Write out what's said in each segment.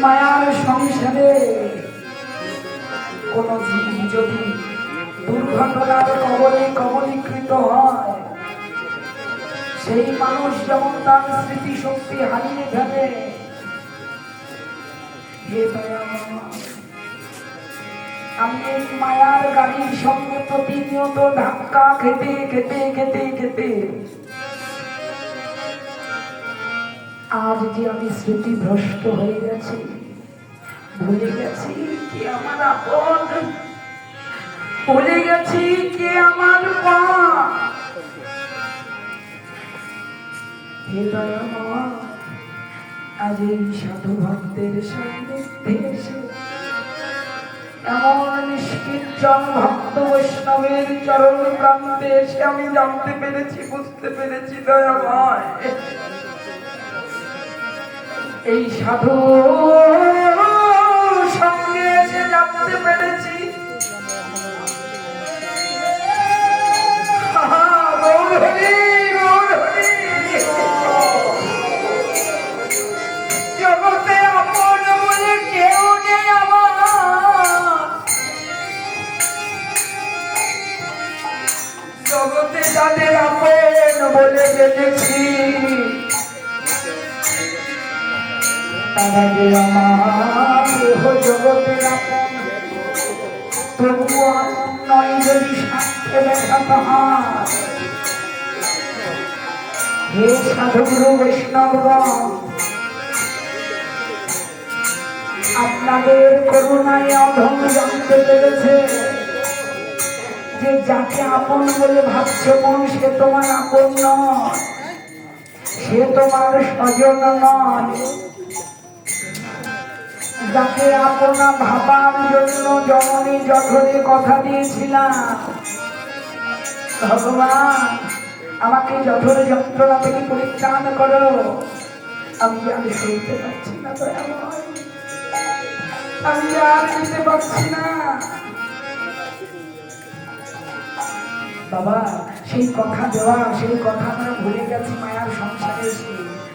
মায়ার সংসারে কোন জীব যদি দুর্ঘটনার কবলীকৃত হয়, সেই মানুষ যেমন তার স্মৃতিশক্তি হারিয়ে ফেলে, আমি এই মায়ার গাড়ির সঙ্গে প্রতিনিয়ত ধাক্কা খেতে খেতে খেতে খেতে আজ যে আমি স্মৃতিভ্রষ্ট হয়ে গেছি, ভুলে গেছি কে আমার আপন, ভুলে গেছি কে আমার মা। হে দয়াময়, আজ এই সাধু ভক্তের সান্নিধ্যে এসে এমন নিষ্কিঞ্চন ভক্ত বৈষ্ণবের চরণ প্রান্তে এসে আমি জানতে পেরেছি, বুঝতে পেরেছি দয়াময়, এই সাধু সঙ্গে এসে জানতে পেরেছি জগতে আপন বলে কেউ নেই আমার, জগতে যাদের আপন বলে জেনেছি তারা যে আমার জগতের আপন, তবুও নয় যদি সাথে দেখা তাহার। হে সাধুগুরু বৈষ্ণবগণ, আপনাদের করুণায় অধম জানতে পেরেছে যে যাকে আপন বলে ভাবছ মন, সে তোমার আপন নয়, সে তোমার স্বজন নয়। যাকে আপনা ভাবার জন্য জননী জঠরে কথা দিয়েছিলাম, ভগবান আমাকে জঠর যন্ত্রণা থেকে পরিত্রাণ করো, আমি আর সইতে পারছি না দয়াময়, আমি আর নিতে পারছি না। বাবা সেই কথা দেওয়া, সেই কথা আমরা ভুলে গেছি মায়ার সংসারে এসে।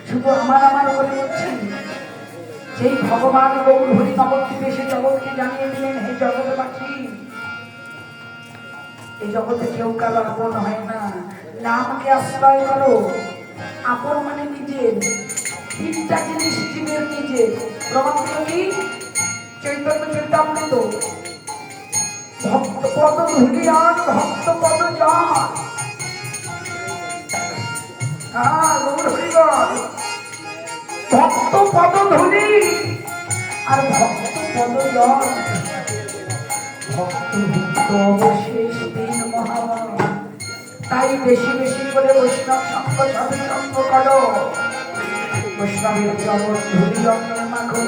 শুধু আমার আমার বলে বলছি, সেই ভগবান গৌর হরি নবদ্বীপে সে জগৎকে জানিয়ে দিলেন, হে জগৎবাসী, এই জগতে কেউ কারো আপন হয় না, নামকে আশ্রয় করো। আপন মানে নিজের, তিনটা জিনিস জীবের নিজের। প্রমাণ কি? চৈতন্য চৈতামৃত, ভক্ত পদ ধুলিয়ান ভক্ত পদ জন। ভক্ত পদ ধুলি আর ভক্ত পদ জন। ভক্ত ভক্ত অবশেষ তিন মহামান। তাই বেশি বেশি করে বৈষ্ণব সঙ্গ সাধু সঙ্গ করো। বৈষ্ণবের চরণ ধুলি অঙ্গে মাখো,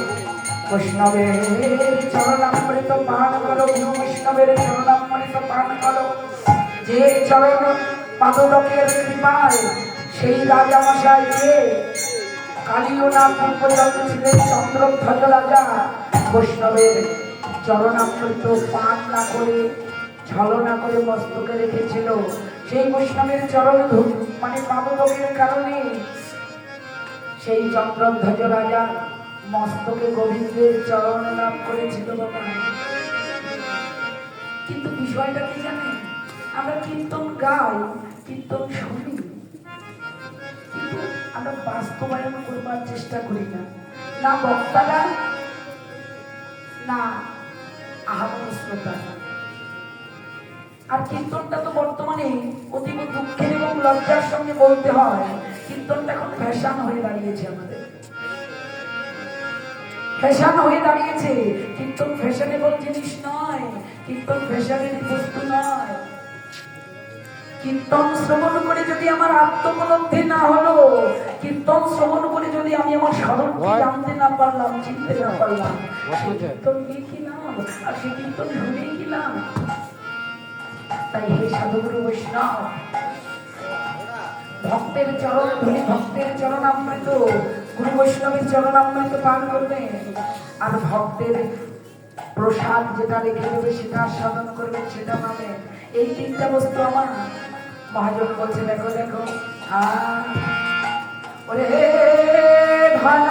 বৈষ্ণবের চরণামৃত পান করো, গুরু বৈষ্ণবের চরণামৃত পান করো। যে চরণ পাদুকের কৃপায় সেই রাজামশাই যে কালীয় নাম পূর্বজন্ম ছিলেন চন্দ্রধ্বজ রাজা, বৈষ্ণবের চরণামৃত পান না করে ছলনা করে মস্তকে রেখেছিল। সেই বৈষ্ণবের চরণ মানে পাদুকের কারণে সেই চন্দ্রধ্বজ রাজা মস্তকে গোবিন্দের চরণ লাভ করেছিল বাবা। কিন্তু বিষয়টা কি জানেন, আমরা কীর্তন গাই, কীর্তন শুনি, কিন্তু আমরা বাস্তবায়ন করবার চেষ্টা করি না। না বক্তারা, না আহত শ্রোতা। আর কীর্তনটা তো বর্তমানে অতীব দুঃখের এবং লজ্জার সঙ্গে বলতে হয়, কীর্তনটা এখন ফ্যাশন হয়ে দাঁড়িয়েছে, আমাদের ফ্যাশন হয়ে দাঁড়িয়েছে। কীর্তন ফ্যাশনেবল জিনিস নয়, কীর্তন ফ্যাশনের বস্তু নয়। কীর্তন শ্রবণ করে যদি আমার আত্মোপলব্ধি না হলো, কীর্তন শ্রবণ করে যদি আমি আমার স্বরূপকে জানতে না পারলাম, চিনতে না পারলাম, কীর্তন দিয়ে কি নাম, আর সে কীর্তন শুনেই কি নাম। তাই হে সাধুগুরু বৈষ্ণব, ভক্তের চরণ ধরে ভক্তের চরণামৃত, গুরু বৈষ্ণবের চরণামৃত পান করবে, আর ভক্তের প্রসাদ যেটা রেখে দেবে সেটা সাধন করবে, সেটা পাবে। এই তিনটা বস্তু আমার মহাজন বলছে, দেখো দেখো ওরে ধন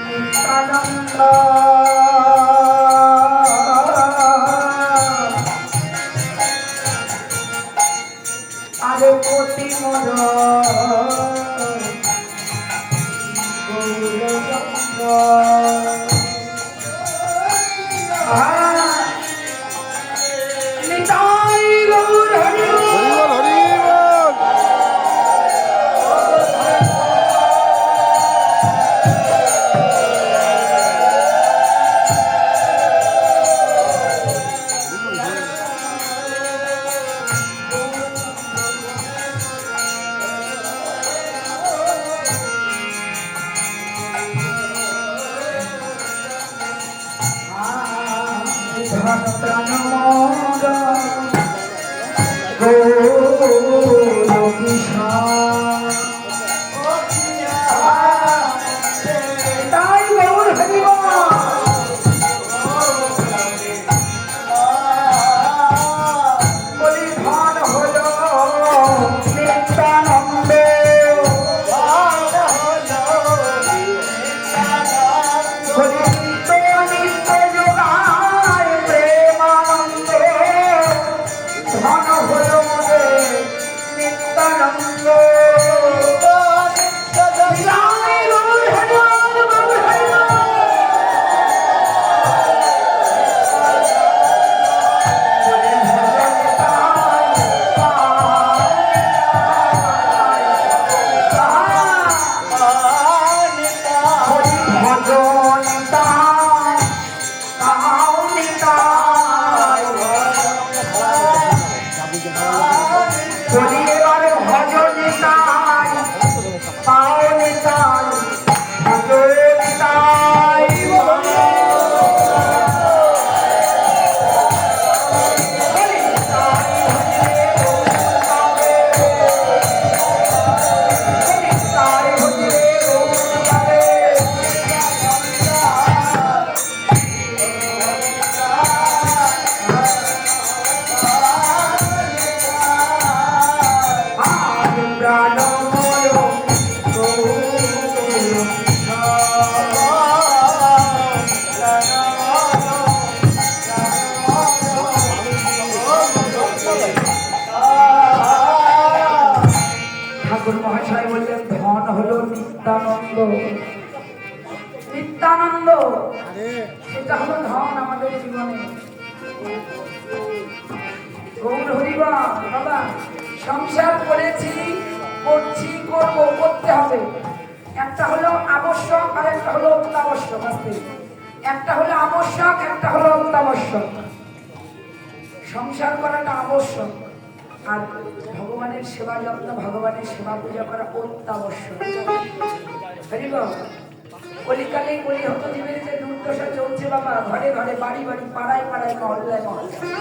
নিত্যানন্দ আরে কোটি মর ভজন প্রাণ ঠাকুর মহাশয় বললেন ধন হলো নিত্যানন্দ। নিত্যানন্দ সেটা হলো ধন আমাদের জীবনে। গৌর হরিবা বাবা, সংসার করেছি, করছি, করবো, করতে হবে। একটা হলো আবশ্যক আর একটা হলো অত্যাবশ্যক। একটা হলো আবশ্যক, একটা হলো অত্যাবশ্যক। সংসার করাটা আবশ্যক, আর ভগবানের সেবা যত্ন, ভগবানের সেবা পূজা করা অত্যাবশ্যক। কলিকালে কলি হত জীবের যে দুর্দশা চলছে বাবা, ঘরে ঘরে, বাড়ি বাড়ি, পাড়ায় পাড়ায়, মহল্লায় মহল্লায়।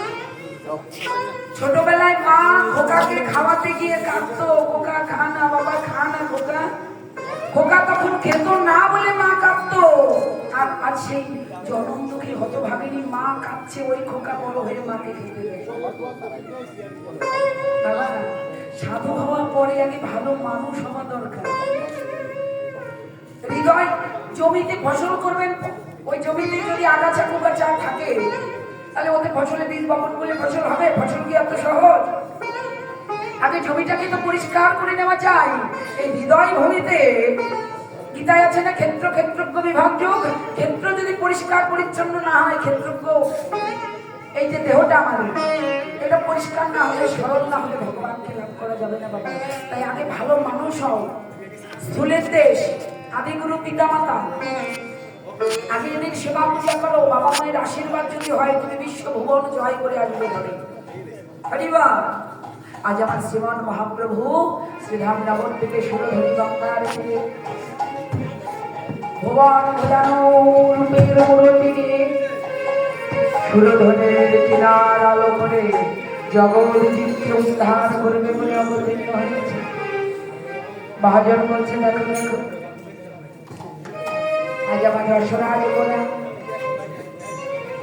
ছোটবেলায় মা খোকাকে খাওয়াতে গিয়ে কাঁদতো, খোকা খা না বাবা, খা না খোকা। খোকা তখন খেত না বলে মা কাঁদতো। আর সেই জনম দুঃখী হতভাগিনী মা কাঁদছে, ওই খোকা বড় হয়ে মাকে খেতে দেয়। বাবা, সাধু হওয়ার পরে আগে ভালো মানুষ হওয়া দরকার। হৃদয় জমিতে ফসল করবেন, ওই জমিতে যদি আগাছা কুগাছা থাকে তাহলে ওদের ফসলে বীজ বপন করলে ফসল হবে? ফসল কি এত সহজ? আগে জমিটাকে তো পরিষ্কার করে নেওয়া যায়। এই হৃদয় ভূমিতে গীতায় আছে না, ক্ষেত্র ক্ষেত্রজ্ঞ বিভাগ যোগ। ক্ষেত্র যদি পরিষ্কার পরিচ্ছন্ন না হয়, ক্ষেত্রজ্ঞ এই যে দেহটা আমাদের, এটা পরিষ্কার না হলে, সরল না হলে ভগবানকে লাভ করা যাবে না বাবা। তাই আগে ভালো মানুষ হও। স্থূলের দেশ, আদিগুরু পিতা মাতা, আগে এদের সেবা পূজা করো। বাবা মায়ের আশীর্বাদ যদি হয়, তুমি বিশ্ব ভুবন জয় করে আসবে ঘরে। হরিবা, আজ আমার শ্রীমান মহাপ্রভু শ্রীধাম নগর থেকে সুরধরি গঙ্গার তীরে ভুবন ভজানো রূপের মূর্তিকে সুরধনের কিনার আলো করে জগৎ জীবকে উদ্ধার করবে বলে অবতীর্ণ হয়েছে। মহাজন বলছে, দেখো দেখো, আজ আমার দর্শনাজ বলে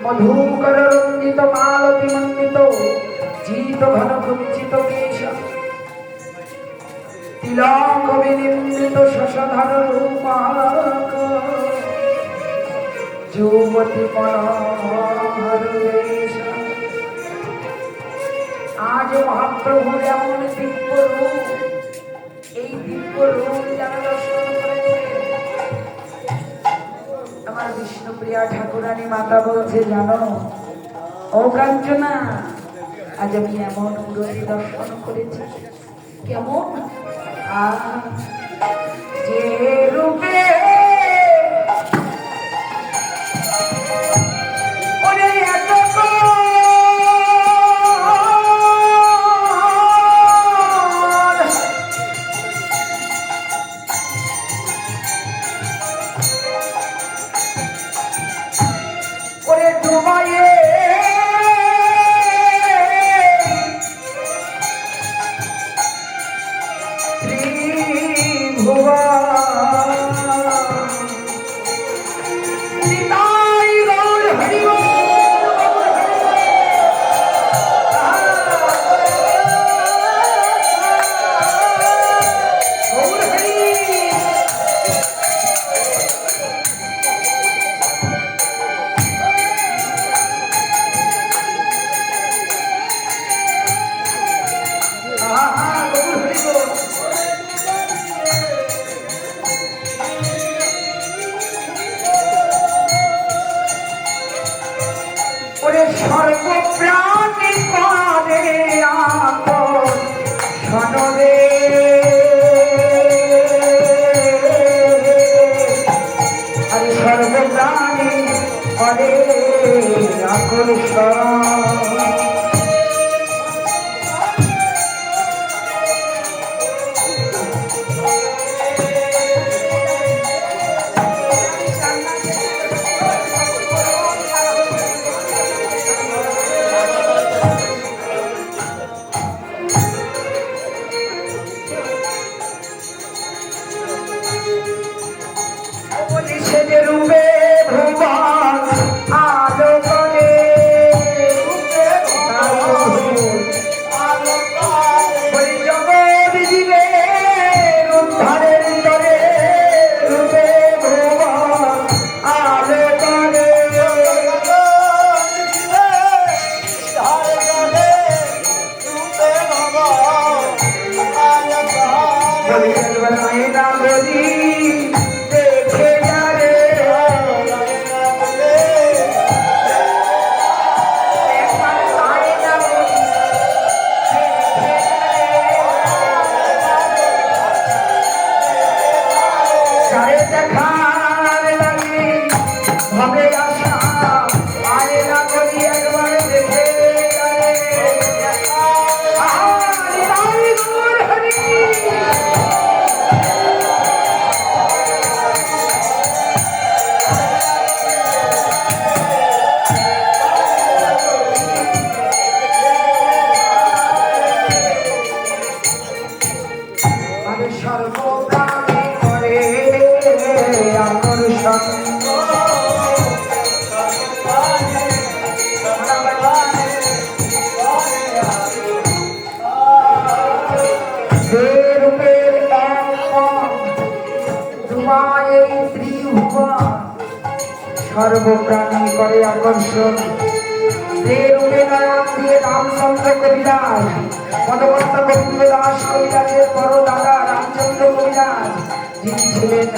মধুকর রঞ্জিত মালতি মণ্ডিত জিত ঘন কুঞ্চিত কেশ তিলক বিনিন্দিত শশধর রূপক যুবতী মনোহর বেশ। আজ মহাপ্রভুর এমন দিব্য রূপ, এই দিব্য রূপ যারা দর্শন করেছে, আমার বিষ্ণুপ্রিয়া ঠাকুরানী মাতা বলছে, জানো ও কাঞ্চনা, আজ আমি এমন মূর্তি দর্শন করেছি। কেমন? যে রূপে বলি একবার আয়না বলি দেখে যারে দেখার লাগে হবে আশা আয়না বলি একবার দেখে সর্বপ্রাণে করে আকর্ষণ রূপের সর্বপ্রাণী করে আকর্ষণ যে রূপে নয়ন দিয়ে রামচন্দ্র কবিরাজ পদবন্ত গোবিন্দ দাস কবিরাজের বড় দাদা রামচন্দ্র কবিরাজ যিনি ছিলেন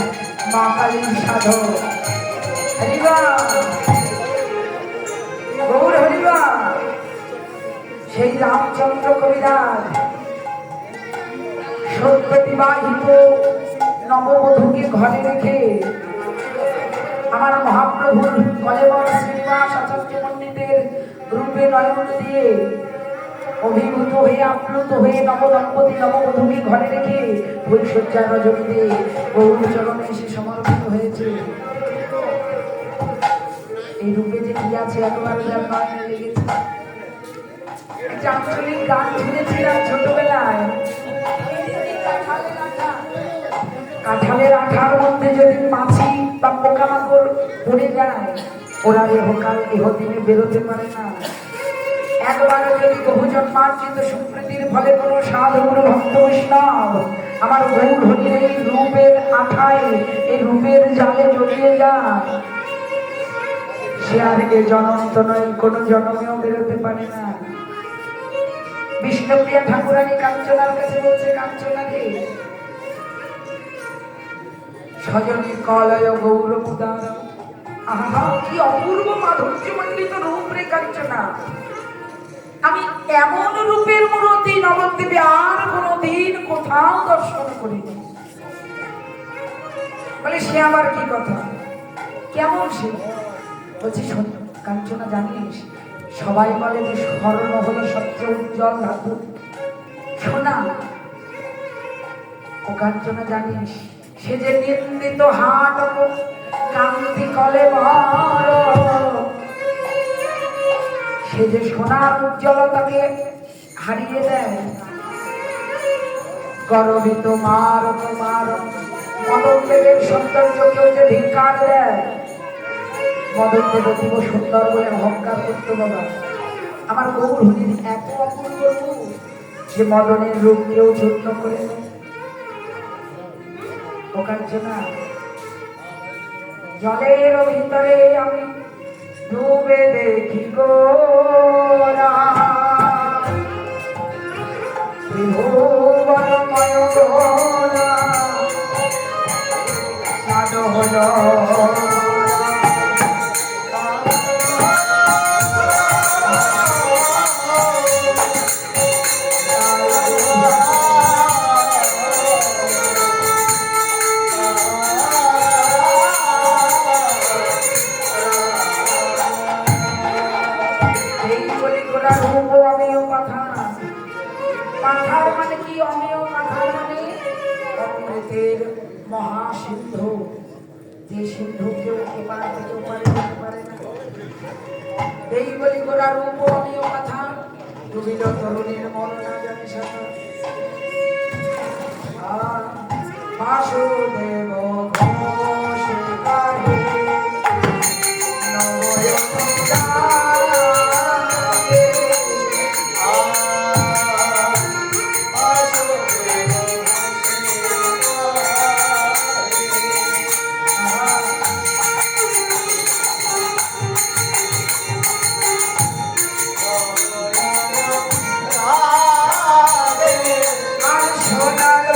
মা কালীর সাধক। হরিবা গৌর হরিবা। সেই রামচন্দ্র কবিরাজ সত্য বিবাহিত নববধূকে ঘরে রেখে আমার মহাপ্রভুর কলেবর শ্রীনিবাস আচার্য পণ্ডিতের রূপে নয়ন দিয়ে অভিভূত হয়ে আপ্লুত হয়ে নবদম্পতি নববধূকে ঘরে রেখে ফুলসজ্জার রজনী দিয়ে গৌরচরণে এসে সমর্পিত হয়েছে। এই রূপে যে কি আছে একবার যার নয়নে লেগেছে। একটা আঞ্চলিক গান শুনেছিলাম ছোটবেলায়, কাঁঠালের আঠার মধ্যে যদি মাছি বা পোকামাকড় পড়ে যায় ওরা ইহকাল ইহদিনে বেরোতে পারে না। একবারে যদি বহুজন মার্জিত সুপ্রীতির ফলে কোনো সাধু কোনো ভক্ত বৈষ্ণব আমার গৌর হরির এই রূপের আঠায় এই রূপের জালে জড়িয়ে যায় সে আর এ জনন্ত নয় কোনো জনমেও বেরোতে পারে না। বিষ্ণুপ্রিয়া ঠাকুরানী কাঞ্চনার কাছে বলছে, কাঞ্চনাকে সজনী কলয় গৌরমুদার। আহা কি অপূর্ব মাধুর্যমণ্ডিত রূপ রে কাঞ্চনা। আমি এমন রূপের মূর্তি নবদ্বীপে আর কোনদিন কোথাও দর্শন করিনি। বলে সে আবার কি কথা, কেমন সে? বলছি শোন কাঞ্চনা, জানিস সবাই বলে যে স্বর্ণ হলো সবচেয়ে উজ্জ্বল ধাতু, সোনা। ও কাঞ্চনা জানিস সে যে নিন্দিত হাট কান্তি কলে ভর, সে যে সোনার উজ্জ্বলতাকে হারিয়ে দেয়। গর্বিত মার তোমার মদনদেবের সৌন্দর্যকেও যে ধিক্কার দেয়। মদনদেব অতীব সুন্দর বলে অহংকার করত। বাবা আমার গৌর হরির এত অপূর্ব রূপ যে মদনের রূপকেও চূর্ণ করে দেয়। ও কাঞ্চনা, জলের ভিতরে আমি ডুবে দেখি গোরা ত্রিভুবনময় গোরা সাধু হলো মহাসিন্ধু, যে সিন্ধু কেউ এপার থেকে ওপারে যেতে পারে না। এই বলি গোরা রূপ অমীয় কথা, ডুবিল তরুণীর মন না জানি সাথা। বাসুদেব ঘোষ গাহে সোনার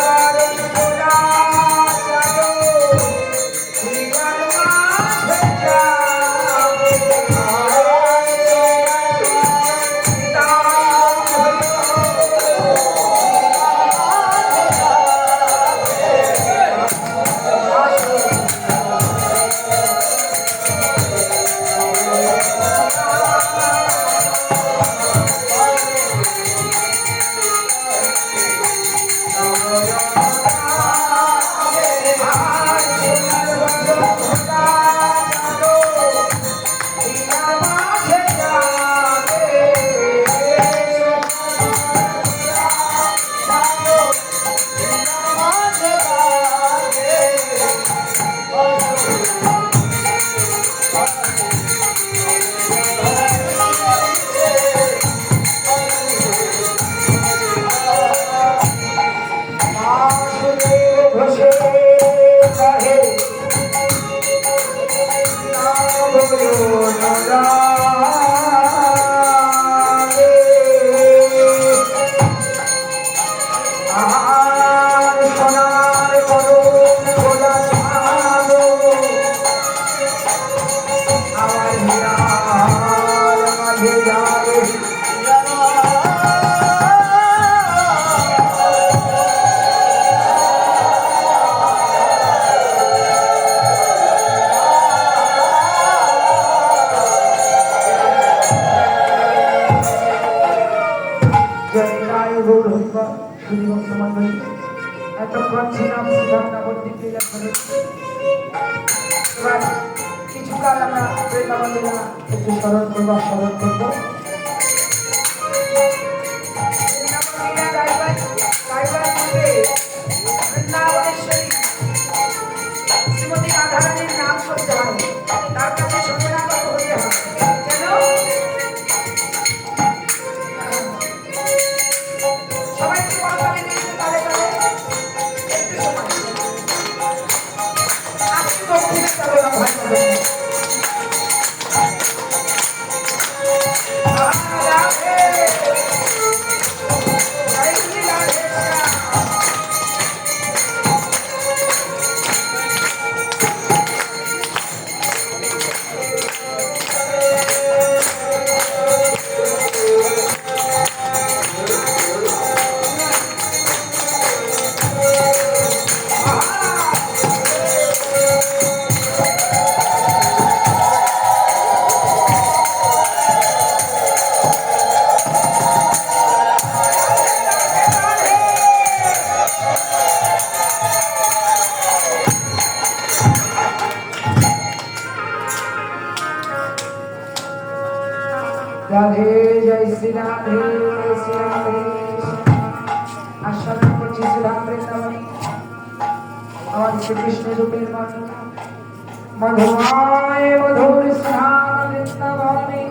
এতক্ষণ ছিলাম শ্রীধামনগর লীলা করে। এবার কিছুকাল আমরা বৃন্দাবন লীলা একটু স্মরণ করবো, স্মরণ করবো। বৃন্দাবন লীলা গাইবার পূর্বে বৃন্দাবনেশ্বরী শ্রীমতী রাধারানীর নাম করতে হবে, তার কাছে শরণাগত হতে হবে। কেন? সবাইকে বলা লাগে দিয়েছে তালে তালে একটু সময় আপনি দক্ষিণে যাবে না ভাই রাধে জয় শ্রী রাধে জয় শ্রী রাধে। আস্বাদন করছি শ্রীরাম বৃন্দাবনে আমার শ্রীকৃষ্ণ রূপের বর্ণনা। মধুময় মধুর শ্রীরাম বৃন্দাবনে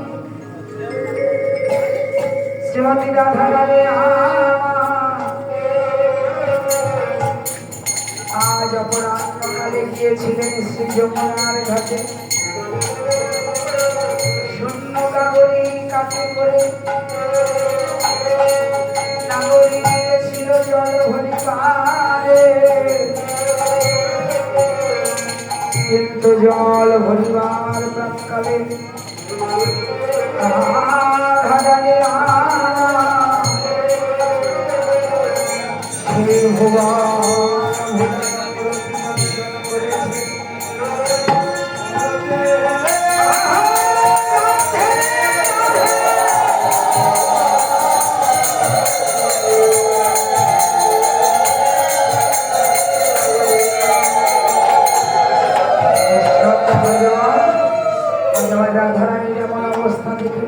শ্রীমতী রাধা রাধে। আজ অপরাহ্নকালে গিয়েছিলেন শ্রী যমুনার ঘাটে, শূন্য কাগরি কাছে করে নাগরী ছিল জল ভরি পারে, কিন্তু জল ভরিবার প্রাক্কালে রাধারানীর এমন অবস্থা দেখে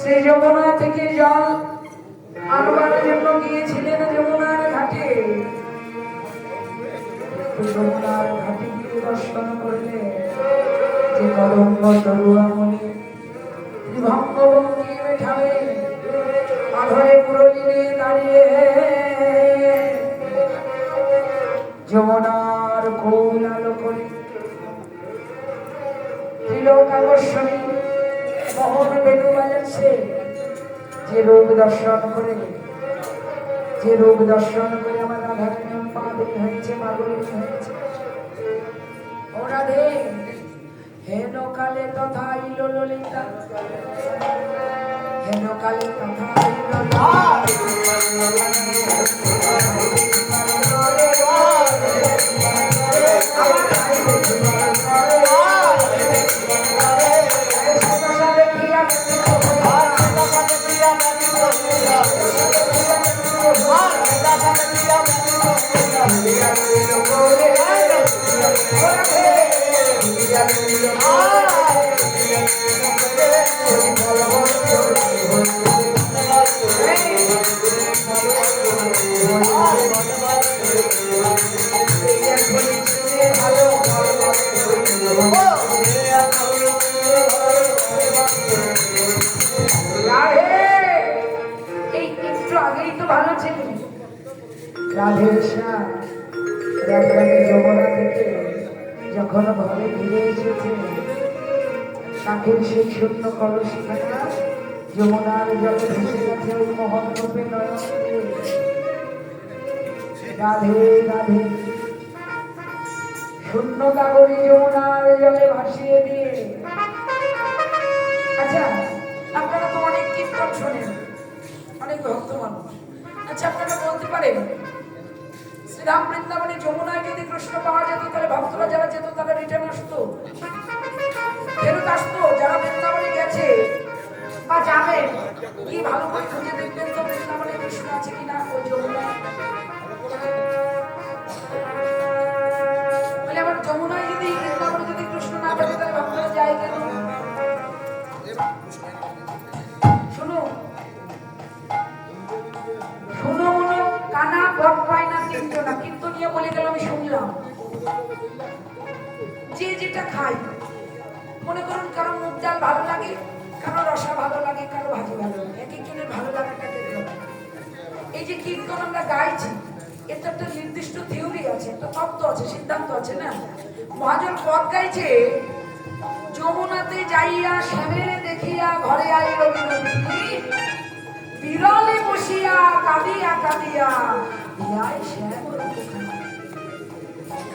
সে যমুনা থেকে জল আনবার জন্য গিয়েছিলেন যমুনার ঘাটে। যমুনার ঘাটে গিয়ে দর্শন করলে যে কদম্ব তরুয়ামণি ভঙ্গভঙ্গি বেঠাবে আধরে পুরলিনে দাঁড়িয়ে যমুনার কোল আলো করে তিলক আকর্ষণী মোহন বেনু বাজাচ্ছে। যে রূপ দর্শন করে আমার রাধা পাগল হচ্ছে ও রাধে হেন কালে তথা ইল ললিতা, হেন কালে তথা ইল যমুনা থেকে যখন ঘরে ফিরে এসেছে কাঠের সেই শূন্য কলসিখানা যমুনার জলে ভেসে গেছে ওই মোহন রূপে নয়ন। রাধে রাধে শূন্য কাগরি যমুনার জলে ভাসিয়ে দিয়ে। আচ্ছা আপনারা তো অনেক কীর্তন শোনেন, অনেক ভক্ত মানুষ। আচ্ছা আপনারা বলতে পারেন শ্রীরাম বৃন্দাবনে যমুনায় যদি কৃষ্ণ পাওয়া যেত তাহলে ভক্তরা যারা যেত তারা রিটার্ন আসতো, ফেরত আসতো? যারা বৃন্দাবনে গেছে বা যাবে কি ভালো করে খুঁজে দেখবেন তো বৃন্দাবনে কৃষ্ণ আছে কিনা ওই যমুনায়। বলে আবার যমুনায় যদি বৃন্দাবনে যদি কৃষ্ণ না থাকে তাহলে ভক্তরা যায় কেন? শুনো শুনো মনো কানা বট পায় না তিনজনা, কিন্তু নিয়ে বলে গেল আমি শুনলাম। যে যেটা খাই, মনে করুন কারো মুগ ডাল ভালো লাগে, কারো রসা ভালো লাগে, কারো ভাজি ভালো লাগে, এক একজনের ভালো লাগাটা দেখলাম। এই যে কীর্তন আমরা গাইছি এর একটা নির্দিষ্ট থিওরি আছে, একটা তত্ত্ব আছে, সিদ্ধান্ত আছে না। মহাজন পদ গাইছে যমুনাতে যাইয়া শ্যামেরে দেখিয়া ঘরে আইল বিনোদিনী, বিরলে বসিয়া কাঁদিয়া কাঁদিয়া ইহাই শ্যাম।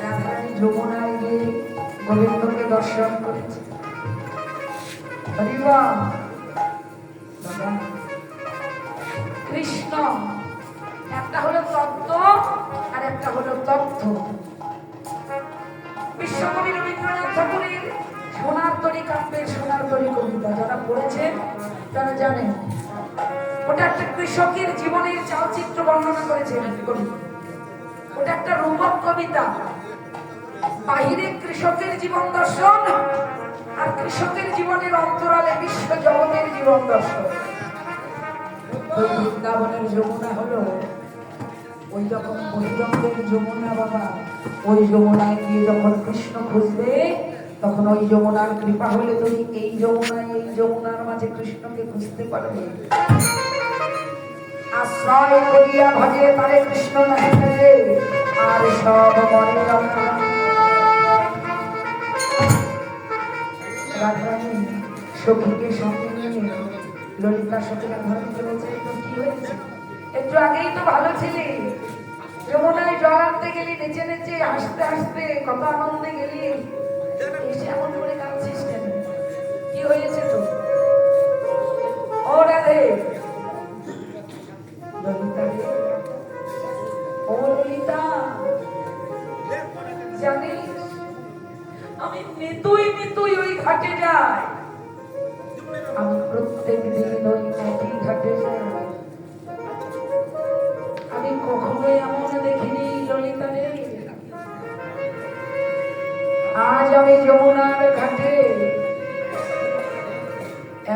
রাধারানী যমুনায় গিয়ে গোবিন্দকে দর্শন করেছে। কৃষ্ণ একটা হলো তত্ত্ব আর একটা হলো তথ্য। বিশ্বকবি রবীন্দ্রনাথ ঠাকুরের সোনার তরী কাব্যের সোনার তরী কবিতা যারা পড়েছেন তারা জানেন ওটা একটা কৃষকের জীবনের চালচিত্র বর্ণনা করেছেন কবি। ওটা একটা রূপক কবিতা। বাহিরে কৃষকের জীবন দর্শন আর কৃষকের জীবনের অন্তরালে বিশ্ব জগতের জীবন দর্শন। ওই বৃন্দাবনের যমুনা হলো ওই রকম বৈরঙ্গের যমুনা বাবা। ওই যমুনায় গিয়ে যখন কৃষ্ণ খুঁজবে তখন ওই যমুনার কৃপা হলে তুমি এই যমুনায় এই যমুনার মাঝে কৃষ্ণকে খুঁজতে পারবে। আশ্রয় করিয়া ভজে তারে কৃষ্ণ নাহে ফেলে আর সব মনে রক্ষা। রাধারানী সখীকে সঙ্গে নিয়ে ললিতা সখীরা ঘরে চলেছে। তো কি হয়েছে? একটু আগেই তো ভালো ছিলি, যমুনায় জল আনতে গেলি, নেচে নেচে হাসতে হাসতে কত আনন্দে গেলি, এসে এমন করে কাঁদছিস কেন? কি হয়েছে তো? ও রাধে ললিতা, ও ললিতা, জানিস আমি নিতুই নিতুই ওই ঘাটে যাই। আমি প্রত্যেক দিন ওই একই ঘাটে যাই। আমি কখনোই এমন দেখিনি ললিতা রে। আজ আমি যমুনার ঘাটে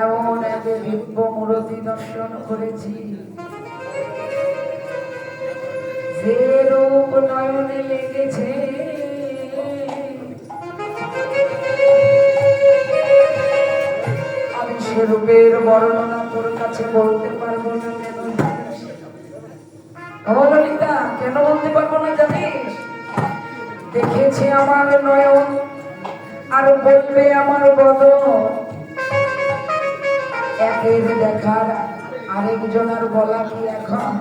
এমন এক যে দিব্য মূরতি দর্শন করেছি, যে রূপ নয়নে লেগেছে, আমি সে রূপের বর্ণনা তোর কাছে বলতে পারবো না। কেন জানিস? ললিতা, কেন বলতে পারবো না জানিস? দেখেছে আমার নয়ন আর বলবে আমার বদন, একের দেখার আরেকজনের বলা কি এখন?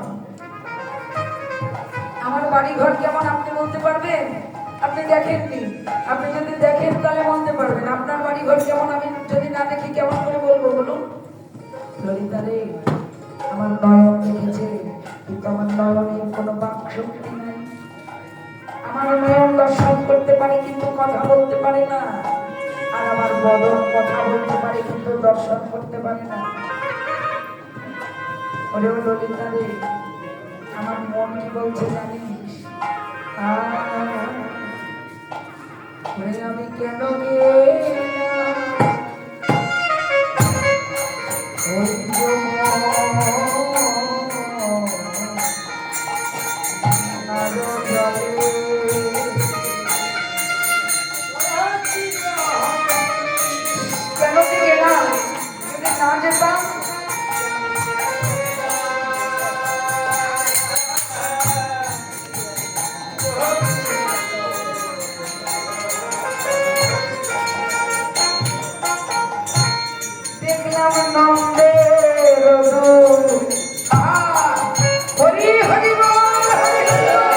আমার বাড়ি ঘর কেমন আপনি বলতে পারবেন? আপনি দেখেননি, আপনি যদি দেখেন তাহলে বলতে পারবেন। আপনার বাড়ি ঘর কেমন আমি যদি না দেখি কেমন করে বলবো বলুন? ললিতা রে, আমার নয়ন দেখেছে, কিন্তু আমার নয়নের কোনো বাক শক্তি নাই। আমার নয়ন দর্শন করতে পারে কিন্তু কথা বলতে পারে না, আর আমার বদন কথা বলতে পারে কিন্তু দর্শন করতে পারে না। ওরে ও ললিতা রে, আমার মন কি বলছে জানিস? আমি কেন কেন কি গেলাম? যদি না যেতাম দেখলাম নন্দের হরি হরি বল, হরি হরি বল।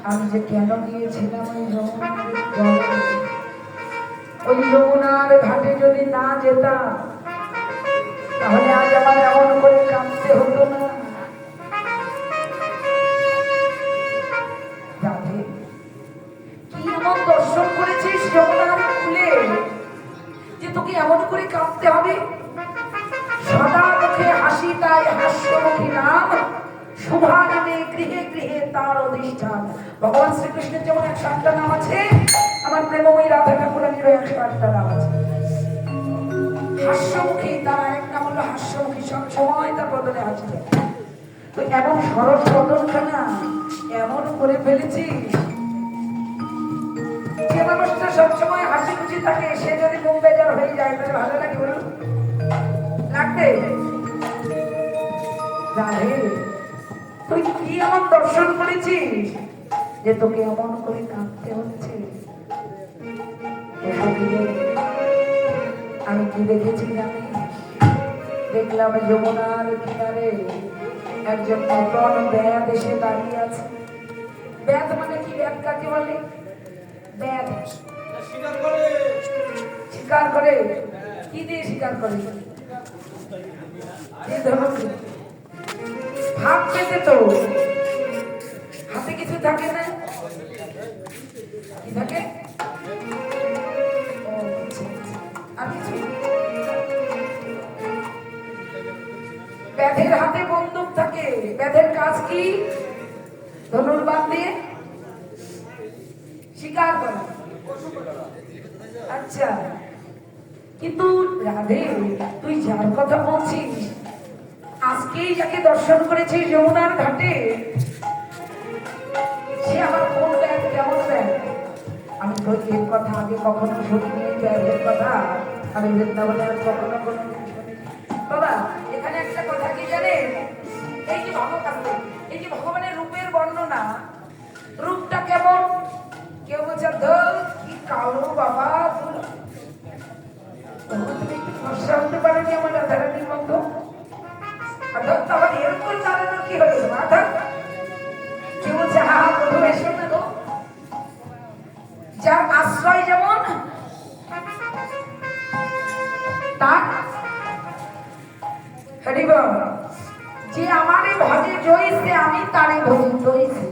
আমি যে কেন গিয়েছিলাম ওই যমুনার ঘাটে, যদি না যেতাম তাহলে আজ আমার এমন করে কাঁদতে হতো না। কি এমন দর্শন করেছিস যমুনার কূলে যে তোকে এমন করে কাঁদতে হবে? সদা মুখে হাসি, তাই হাস্যমুখী নাম শুভা নামে গৃহে গৃহে তার অধিষ্ঠান। ভগবান শ্রীকৃষ্ণের যেমন 108টা নাম আছে, আমার প্রেমময়ী রাধা ঠাকুরানীরও 108টা নাম আছে। হাস্যমুখী, তার এক নাম হলো হাস্যমুখী, সব সময় তার বদলে হাসি। তো এমন সরস বদনখানা এমন করে ফেলেছিস, যে মানুষটা সবসময় হাসি খুশি থাকে সে যদি মুখ বেজার হয়ে যায় তাহলে ভালো লাগে বলুন? লাগবে? রাধে, তুই কি এমন দর্শন করেছিস যে তোকে এমন করে কাঁদতে হচ্ছে? আমি কি দেখেছি জানি? দেখলাম যমুনার কিনারে একজন নতুন ব্যাধ এসে দাঁড়িয়ে আছে। ব্যাধ মানে কি? ব্যাধ কাকে বলে? ব্যাধ শিকার করে। কি দিয়ে শিকার করে? ভাগ পেতে তো হাতে কিছু থাকে না, কি থাকে? আর কিছু? ব্যাধের হাতে বন্দুক থাকে। ব্যাধের কাজ কি? ধনুর্বাণ দিয়ে শিকার করে। আচ্ছা, কিন্তু রাধে, তুই যার কথা বলছিস, আজকেই যাকে দর্শন করেছিস যমুনার ঘাটে, সে আমার কোন ব্যাগ, কেমন ব্যাগ? আমি তো এর কথা আগে কখনো শুনিনি। ব্যাগের কথা আমি বৃন্দাবনে আর কখনো কোনো বাবা। এখানে একটা কথা কি জানেন? এই যে এই যে ভগবানের রূপের বর্ণনা, রূপটা কেমন? কেউ বলছে কি কালো বাবা, তুমি একটু ফর্সা হতে পারেনি আমার রাধারানীর মতো? আবার এরকম দাঁড়ানোর কি হয়েছে মাথা? কেউ বলছে হা হা প্রভু এসো না গো। যার আশ্রয় যেমন তার যে আমারে ভজে জয়সে, আমি তারে ভজি জয়সে।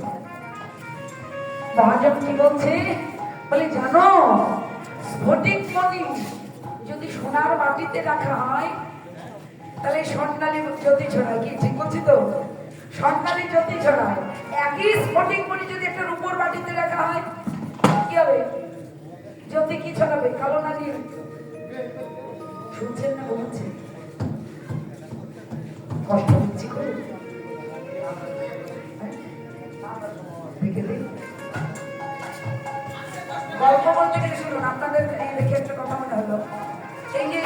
মহাজন কি বলছে? বলে জানো, স্ফটিক মণি যদি সোনার বাটিতে রাখা হয় তাহলে স্বর্ণালী জ্যোতি ছড়ায়। কি ঠিক বলছি তো? স্বর্ণালী জ্যোতি ছড়ায়। একই স্ফটিক মণি যদি একটা রূপোর বাটিতে রাখা হয় কি হবে? জ্যোতি কি ছড়াবে? কালো না নীল? শুনছেন না বলছেন? কষ্ট হচ্ছে করে গল্প বলতে গেলে শুনুন, আপনাদের দেখে একটা কথা মনে হলো। এই যে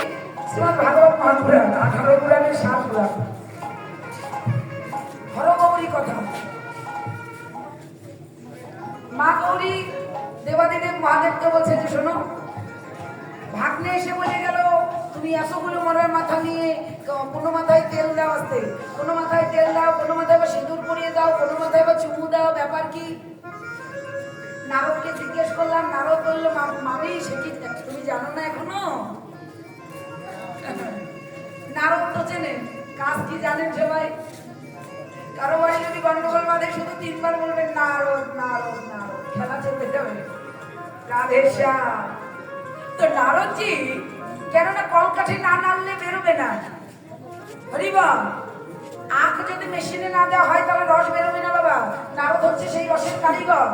শ্রীমদ ভাগবত মহাপুরাণ, 18 পুরাণের 7 পুরাণ, হরগৌরী কথা। মা গৌরী দেবাদিদেব মহাদেবকে বলছে যে শোনো, ভাগ্নে এসে বলে গেল তুমি এতগুলো মরার মাথা নিয়ে কোনো মাথায় তেল দাও, আসতে কোনো মাথায় তেল দাও, কোনো মাথায় বা সিঁদুর পরিয়ে দাও, কোনো মাথায় বা চুমু দাও, ব্যাপার কি? নারদকে জিজ্ঞেস করলাম, নারদ বললো মামি সে কি তুমি জানো না এখনো? নারদ তো চেনেন, কাজ কি জানেন সবাই? কারো বাড়ি যদি গন্ডগোল বাঁধে শুধু 3 বার বলবেন নারদ নারদ নারদ, খেলা চলতে যাবে। রাধেশ্যাম। তো নারদজি কেননা কলকাঠি না নাড়লে বেরোবে না। হরিবল। আখ যদি মেশিনে না দেওয়া হয় তাহলে রস বেরোবে না বাবা। নারদ হচ্ছে সেই রসের কারিগর।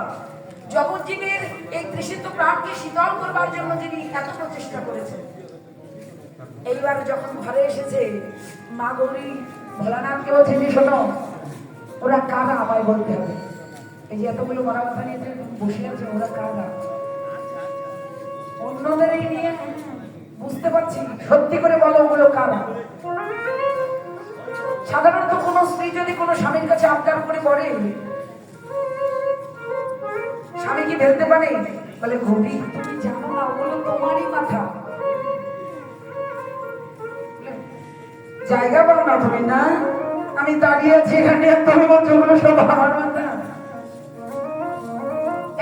জগৎজীবের এই তৃষিত প্রাণকে শীতল করবার জন্য যিনি এত প্রচেষ্টা করেছেন। এইবার যখন ঘরে এসেছে, মা গৌরী ভোলানাথকে বলছে যে শোনো, ওরা কারা আমায় বলতে হবে। এই যে এতগুলো মরা মাথা নিয়ে বসে আছে, ওরা কারা? অন্যদের নিয়ে বুঝতে পারছি, সত্যি করে বলো ওগুলো কারা? সাধারণত কোনো স্ত্রী যদি কোনো স্বামীর কাছে আবদার করে পড়ে, স্বামী কি ফেলতে পারে? বলে গৌরী তুমি জানো না ওগুলো তোমারই মাথা। জায়গা পাও না তুমি না? আমি দাঁড়িয়ে আছি এখানে, তুমি বলছো ওগুলো সব আমার মাথা।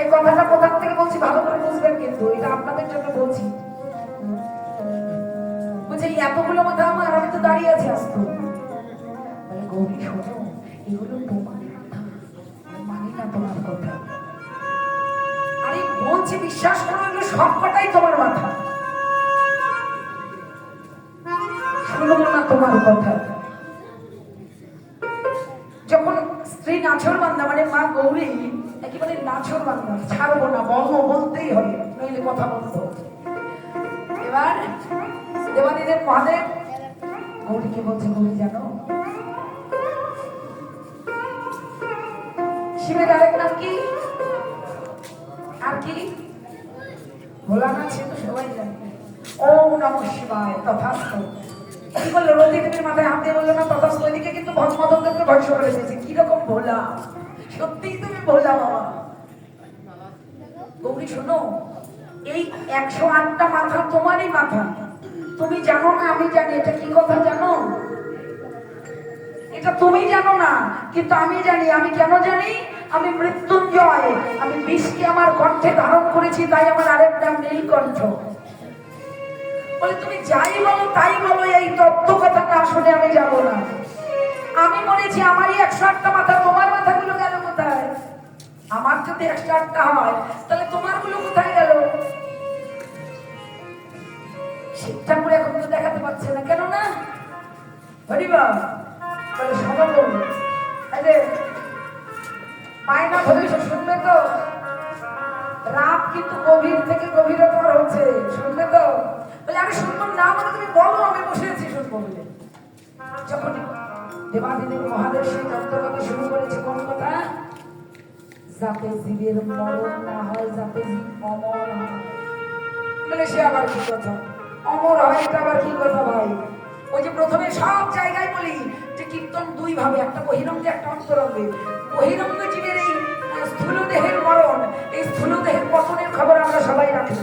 এই কথাটা কোথা থেকে বলছি ভালো করে বুঝবেন, কিন্তু এটা আপনাদের জন্য বলছি। বুঝছি এতগুলো মাথা আমার, আমি তো দাঁড়িয়ে আছি আসতো। বলে গৌরী শোনো, এগুলো তোমার মাথা, মানি না তোমার কথা। আরে বলছি বিশ্বাস করো, এগুলো সব কটাই তোমার মাথা, শুনবো না তোমার কথা। যখন স্ত্রী নাছর বান্দা, মানে মা গৌরী একেবারে নাছর বান্দা, ছাড়বো না, বলতেই হবে, নইলে কথা বলতো। এবার দেবাদিদেব মহাদেব গৌরীকে বলছে, গৌরী জানো শিবের আরেক নাম কি? আর কি? ভোলানাথ, সে তো সবাই জানে। ওম নমঃ শিবায়, তথাস্তু। কি বললো? রতিদেবীর মাথায় হাত দিয়ে বললো না তথাস্তু? এদিকে কিন্তু মদনদেবকে ধ্বংস করে দিয়েছে। কিরকম ভোলা, সত্যিই তুমি ভোলা বাবা। গৌরী শোনো, এই 108টা মাথা তোমারই মাথা। তুমি জানো না, আমি জানি। এটা কি কথা জানো? এটা তুমি জানো না, কিন্তু আমি জানি। আমি কেন জানি? আমি মৃত্যুঞ্জয়, আমি বিষকে আমার কণ্ঠে ধারণ করেছি, তাই আমার আরেক নাম নীলকণ্ঠ। বলে তুমি যাই বলো তাই বলো, এই তত্ত্ব কথা না শুনে আমি যাব না। আমি মরেছি, আমারই 108টা মাথা, তোমার মাথাগুলো গেল কোথায়? আমার যদি 108টা হয়, তাহলে তোমার গুলো কোথায় গেল? শিব ঠাকুর এখন তো দেখাতে পারছে না, কেন না? হরিবা বলে শোনো, মায়না ভবিষ্যৎ শুনবে তো? রাত কিন্তু গভীর থেকে গভীরতর হচ্ছে, শুনবে তো? বলে আমি শুনবো না, মানে তুমি বলো, আমি বসে আছি শুনবো বলে। যখন দেবাদিদেব মহাদেব সেই তত্ত্বকথা শুরু করেছে, কোন কথা? যাতে জীবের মরণ না হয়, যাতে জীব অমর হয়। বলে সে আবার কি কথা? অমর হয় এটা আবার কি কথা ভাই? ওই যে প্রথমে সব জায়গায় বলি যে কীর্তন দুই ভাবে, একটা বহিরঙ্গে একটা অন্তরঙ্গে। বহিরঙ্গ জীবের এই স্থূল দেহের মরণ, এই স্থূল দেহের পতনের খবর আমরা সবাই রাখি।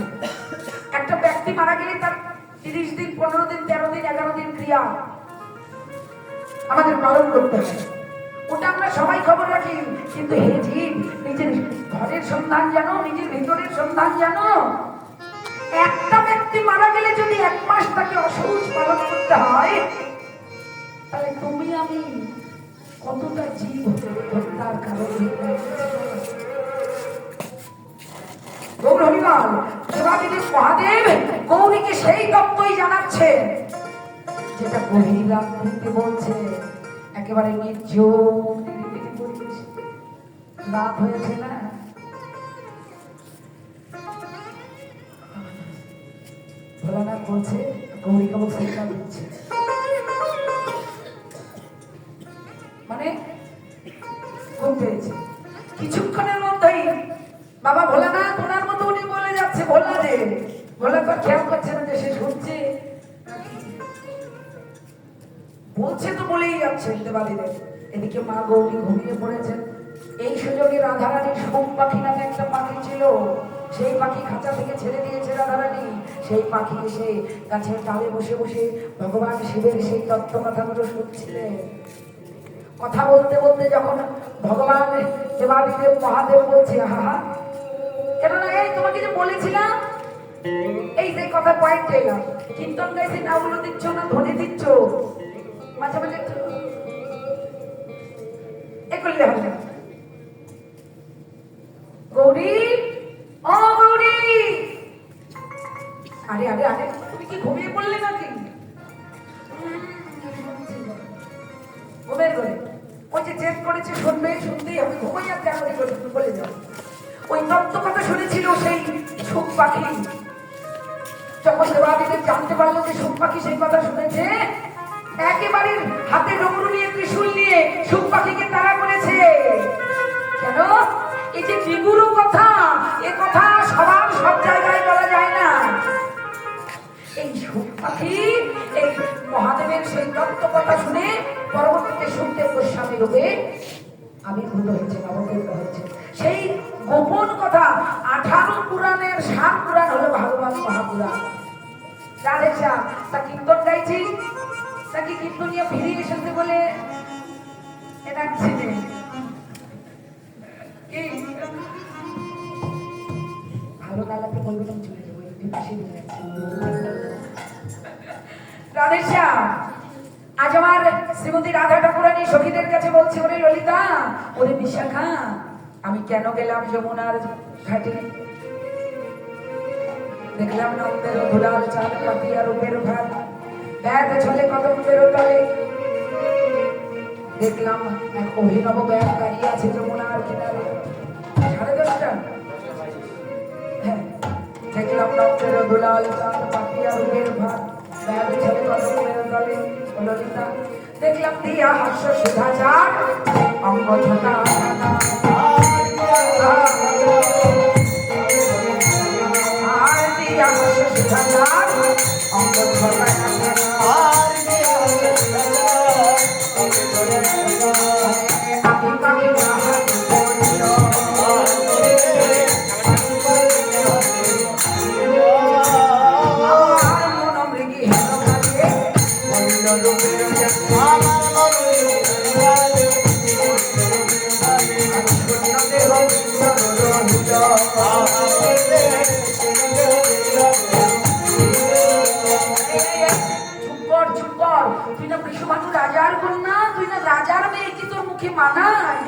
একটা ব্যক্তি মারা গেলে তার 30 দিন, 15 দিন, 13 দিন, 11 দিন ক্রিয়া আমাদের পালন করতে হয়, ওটা আমরা সবাই খবর রাখি। কিন্তু হে জীব, নিজের ঘরের সন্ধান জানো, নিজের ভিতরের সন্ধান জানো? একটা ব্যক্তি মারা গেলে যদি 1 মাস তাকে অসহ্য পালন করতে হয়, তাহলে তুমি আমি কতটা জীব হত্যার কারণ? হরিমাল দেবাদিদেব মহাদেব গৌরীকে সেই তত্ত্বই জানাচ্ছে যেটা গভীর রাত্রিতে বলছে। একেবারে নির্জন রাত হয়েছে না, ভোলানাথ বলছে গৌরী কেবল সেটা দিচ্ছে, মানে ঘুম পেয়েছে। কিছুক্ষণের মধ্যেই বাবা ভোলানাথ ওনার মতো উনি বলে যাচ্ছে, ভোলা রে ভোলা তো খেয়াল করছে না যে সে শুনছে, বলছে তো বলেই যাচ্ছে দেবাদিদেব। এদিকে মা গৌরী ঘুমিয়ে পড়েছেন। এই সুযোগে রাধারানীর সোম পাখি নামে একটা পাখি ছিল, সেই পাখি খাঁচা থেকে ছেড়ে দিয়েছে রাধারানী। সেই পাখি এসে গাছের ডালে বসে বসে ভগবান শিবের সেই তত্ত্ব কথাগুলো শুনছিলেন। কথা বলতে বলতে যখন ভগবান দেবাদিদেব মহাদেব বলছে, হা কেননা এই তোমাকে যে বলেছিলাম, এই যে কথা পয়েন্ট এলাম, কীর্তন গাইছে না ওগুলো দিচ্ছ না ধ্বনি দিচ্ছ, মাঝে মাঝে এ করলে হবে না। গৌরী, ও গৌরী, আরে আরে আরে তুমি কি ঘুমিয়ে পড়লে নাকি? ঘুমের ঘরে ওই যে চেক করেছে, শুনবে, শুনতেই হবে, ঘুমাই যাচ্ছে আমাদের বলে যাও। ওই তত্ত্ব কথা শুনেছিল সেই সুখ পাখি। যখন দেবাদিদেব জানতে পারলো যে সুখ পাখি সেই কথা শুনেছে, একেবারে হাতে ডমরু নিয়ে, ত্রিশূল নিয়ে সুখ পাখিকে তাড়া করেছে। কেন? এই যে বিগুরু কথা, এ কথা সবার সব জায়গায় বলা যায় না। এই সুখ পাখি এই মহাদেবের সেই তত্ত্ব কথা শুনে পরবর্তীতে সুখদেব গোস্বামী রূপে আবির্ভূত হয়েছে, নবদ্বীপ হয়েছে। সেই গোপন কথা 18 পুরাণের 7 পুরাণ হলো ভাগবত মহাপুরাণ। রাধেশা তা কীর্তন গাইছি, তাকে কীর্তনিয়া ফিরিয়ে এসেছে বলে এনাচ্ছি কি ভালো লাগাতে বলবে না, চলে যাবো রাধেশা। আজ আমার শ্রীমতী রাধা ঠাকুরানী সখীদের কাছে বলছে, ওরে ললিতা, ওরে বিশাখা, আমি কেন গেলাম যমুনার ঘাটে? দেখলাম নন্দের ধুলার চাঁদ পাতিয়া রূপের ভাত, ব্যাগ ছলে কদম্বের তলে। দেখলাম এক অভিনব ব্যাগ দাঁড়িয়ে আছে যমুনার কিনারে। 10:30 হ্যাঁ, দেখলাম নন্দের ধুলার চাঁদ পাতিয়া রূপের ভাত, ব্যাগ ছলে কদম্বের তলে। ললিতা, দেখলাম দিয়া হাস্য সুধাচার অঙ্গ ছটা তুই না বৃষভানু রাজার কন্যা, তুই না রাজার মেয়ে, কি তোর মুখে মানায়?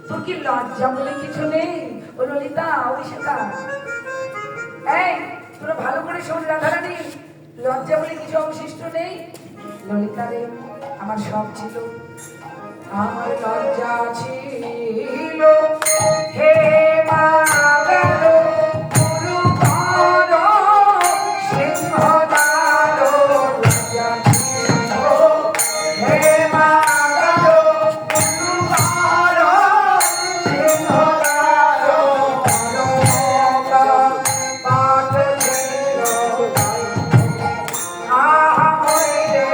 তোর কি লজ্জা বলে কিছু নেই? ও ললিতা, অভিষেকা, এই তোরা ভালো করে শোন রাধারানী, লজ্জা বলে কিছু অবশিষ্ট নেই। ললিতা রে, আমার সব ছিল, আমার লজ্জা ছিল, হে মা গো গুরু ঘর সিংহদার, লজ্জা ছিল, হে মা গো গুরু ঘর সিংহদার, পাঠ ছিল আহা হইলে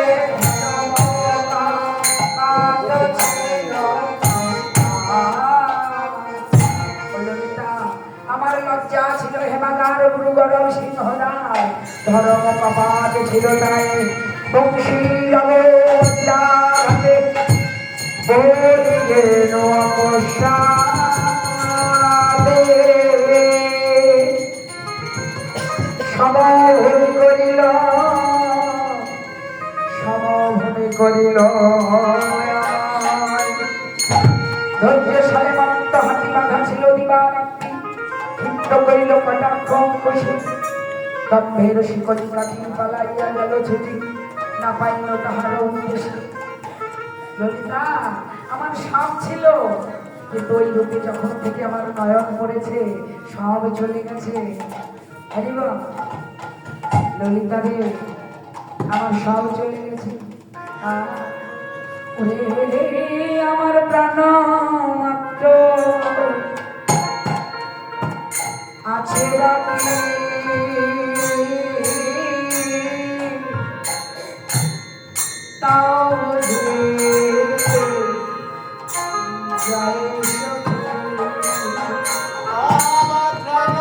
আমার লজ্জা ছিল হেমাগার গুরু গরম সিংহদার, ধর্ম কপাট ছিল তাই বংশী রবে বলিয়ে নমস্কারে সমভূমি করিল, সমভূমি করিল ধৈর্য সারে মন্ত হাতি বাঁধা ছিল দিবারাত্রি, চিত্ত করিল কটাক্ষ অঙ্কুশে, দম্ভের শিকলি প্রাচীন পালাইয়া গেল ছুটি, না পাইল তাহার উদ্দেশ্যে। ললিতা, আমার সব ছিল, কিন্তু ওই রূপে যখন থেকে আমার নয়ন পড়েছে সব চলে গেছে। ললিতা রে, আমার সব চলে গেছে। আমার প্রাণ মাত্র আছে বাকি, তাও যায় আমার প্রাণ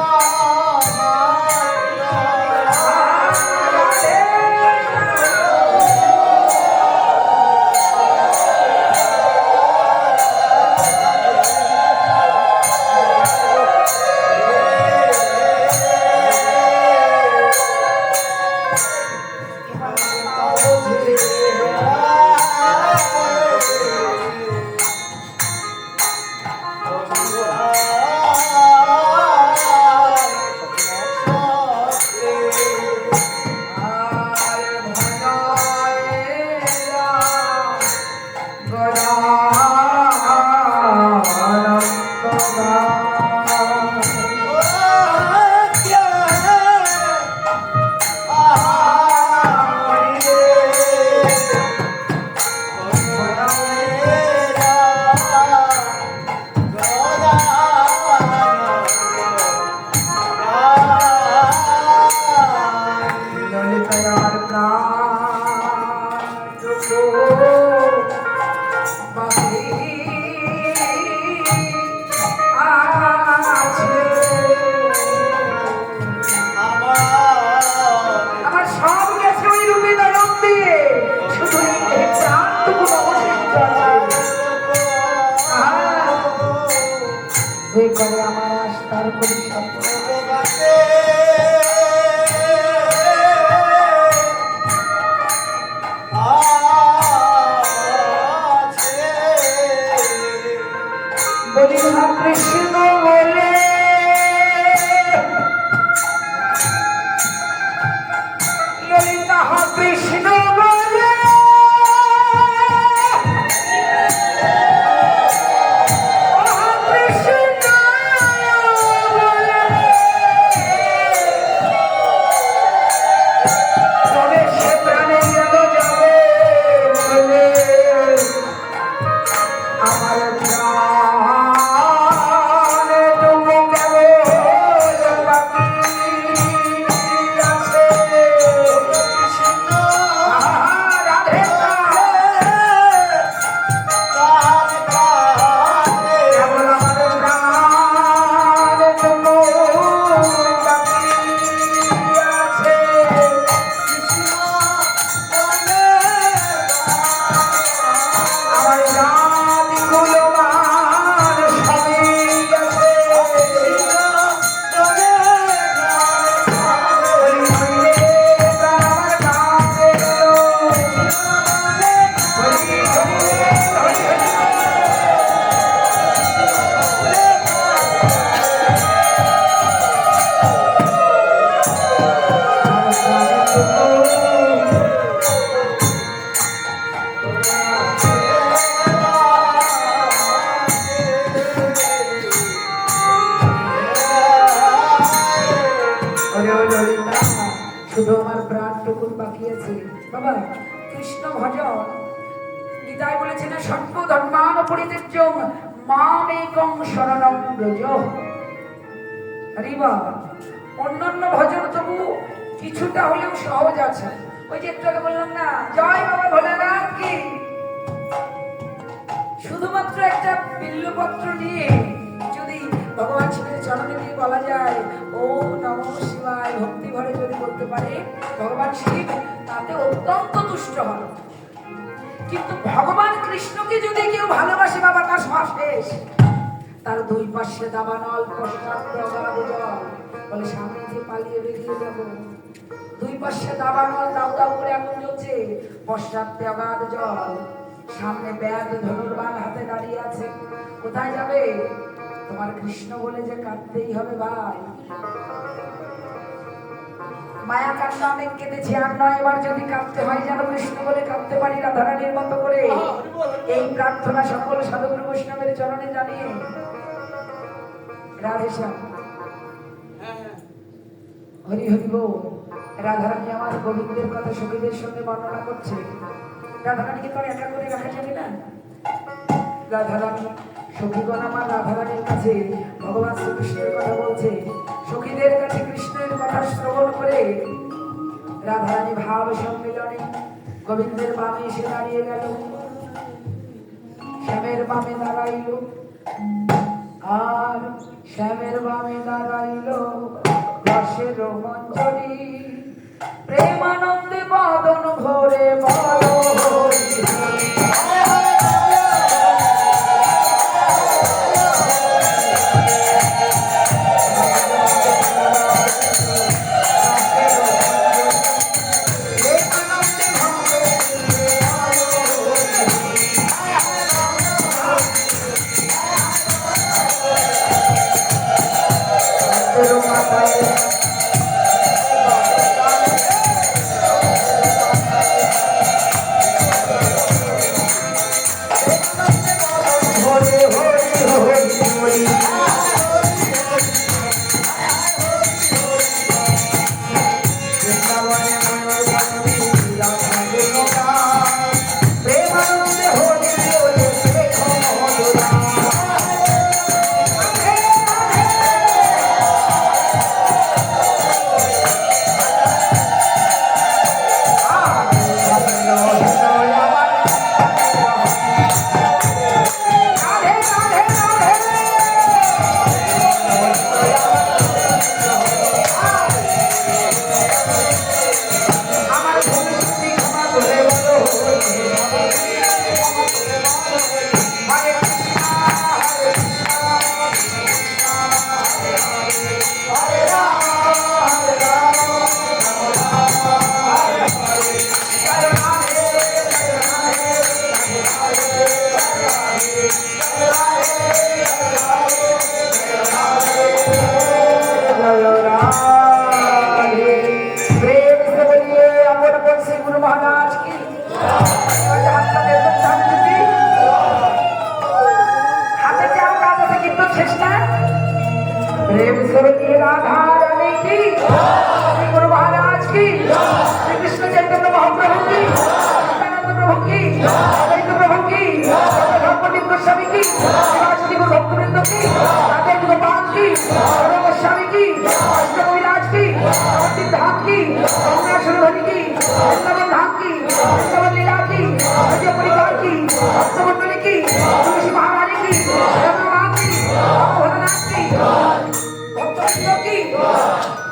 শুধু আমার প্রাণটুকুন বাকি আছে বাবা। কৃষ্ণ ভজন গীতায় বলেছে না, সর্ব ধর্মান পরিত্যাজ্যং মামেকং শরণং ব্রজ। আরে বাবা, অন্যান্য ভজন তবু কিছুটা হলেও সহজ আছে। ওই যে একটু আগে বললাম না, জয় বাবা ভোলানাথ কি, শুধুমাত্র একটা বিল্লপত্র নিয়ে যদি ভগবান শিবের চরণে দিয়ে বলা যায় ওম নমঃ শিবায়, ভক্তি ভরে যদি বলতে পারে ভগবান শিব তাতে অত্যন্ত তুষ্ট হন। কিন্তু ভগবান কৃষ্ণকে যদি কেউ ভালোবাসে বাবা, তার সব শেষ। তার দুই পাশে দাবানল, পশ্চাতে অগাধ জল, বলে সামনে যে পালিয়ে বেরিয়ে যাব। দুই পাশে দাবানল, দাউ দাউ করে আগুন জ্বলছে, পশ্চাতে অগাধ জল, সামনে ব্যাগ ধনুর্বাণ হাতে দাঁড়িয়ে আছে। কোথায় যাবে? তোমার কৃষ্ণ বলে যে কাঁদতেই হবে ভাই। মায়া কান্না অনেক কেঁদেছি, আর নয় এবার যদি কাঁদতে হয় যেন কৃষ্ণ বলে কাঁদতে পারি রাধারানীর মতো করে। এই প্রার্থনা সকল সাধুগুরু বৈষ্ণবের চরণে জানিয়ে রাধেশ্যাম হরি হরি বল। রাধারানী আমার গোবিন্দের কথা সখীদের সঙ্গে বর্ণনা করছে। রাধারানীকে তো একা করে রাখা যাবে না। রাধারানী সখীগণ আমার রাধারানীর কাছে ভগবান শ্রীকৃষ্ণের কথা বলছে, সখীদের কাছে কৃষ্ণের কথা শ্রবণ করে রাধারানী ভাব সম্মিলনে গোবিন্দের বামে এসে দাঁড়িয়ে গেল, শ্যামের বামে দাঁড়াইল, আর শ্যামের বামে দাঁড়াইল রসের মঞ্জরি, প্রেমানন্দে বদন ভরে বল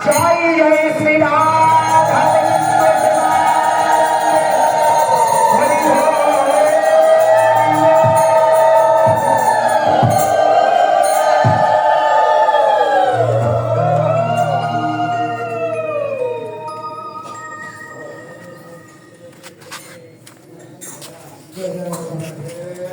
जय जय श्री राम।